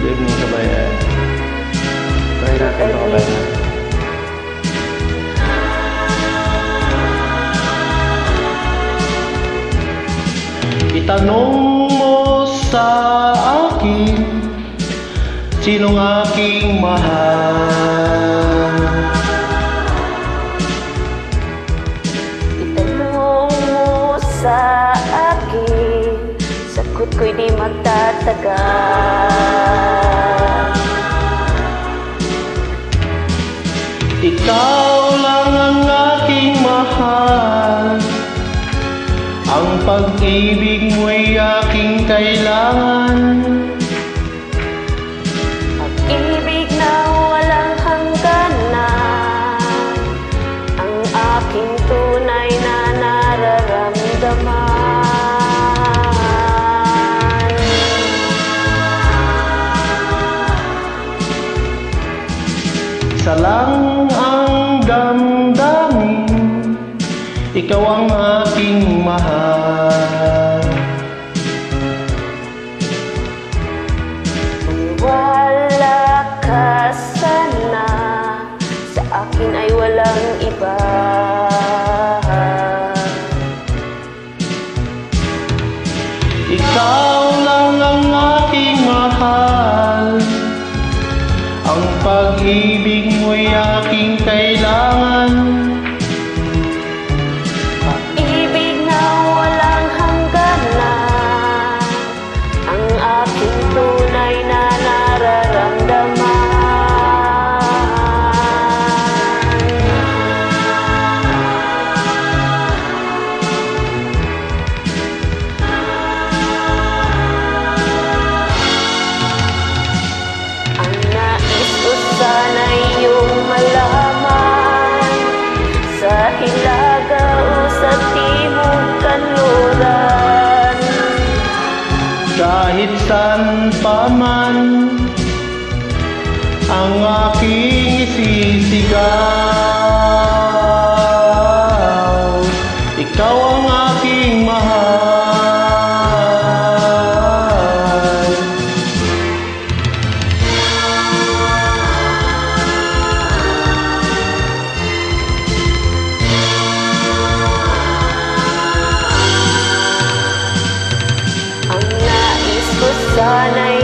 Good evening kabayan. Try natin ito kabayan. Itanong mo sa akin, sinong aking mahal? Itanong mo sa akin, sagot ko'y di magtatagal. Ikaw lang ang aking mahal, ang pag-ibig mo'y aking kailangan. Pag-ibig na walang hangganan, ang aking tunay na nararamdaman. Isa lang ang damdamin, ikaw ang aking mahal. Wala ka sana, sa akin ay walang iba. Ikaw lang ang aking mahal, ang pag-ibig mo'y aking kailangan. Pag-ibig na walang hangganan, ang aking tunay na nararamdaman. Ang nais ko sana iyong malaman, sa hilaga o sa timog kanluran, Kahit saan pa man ang aking isisigaw, ikaw ang aking mahal. ang nais ko sana'y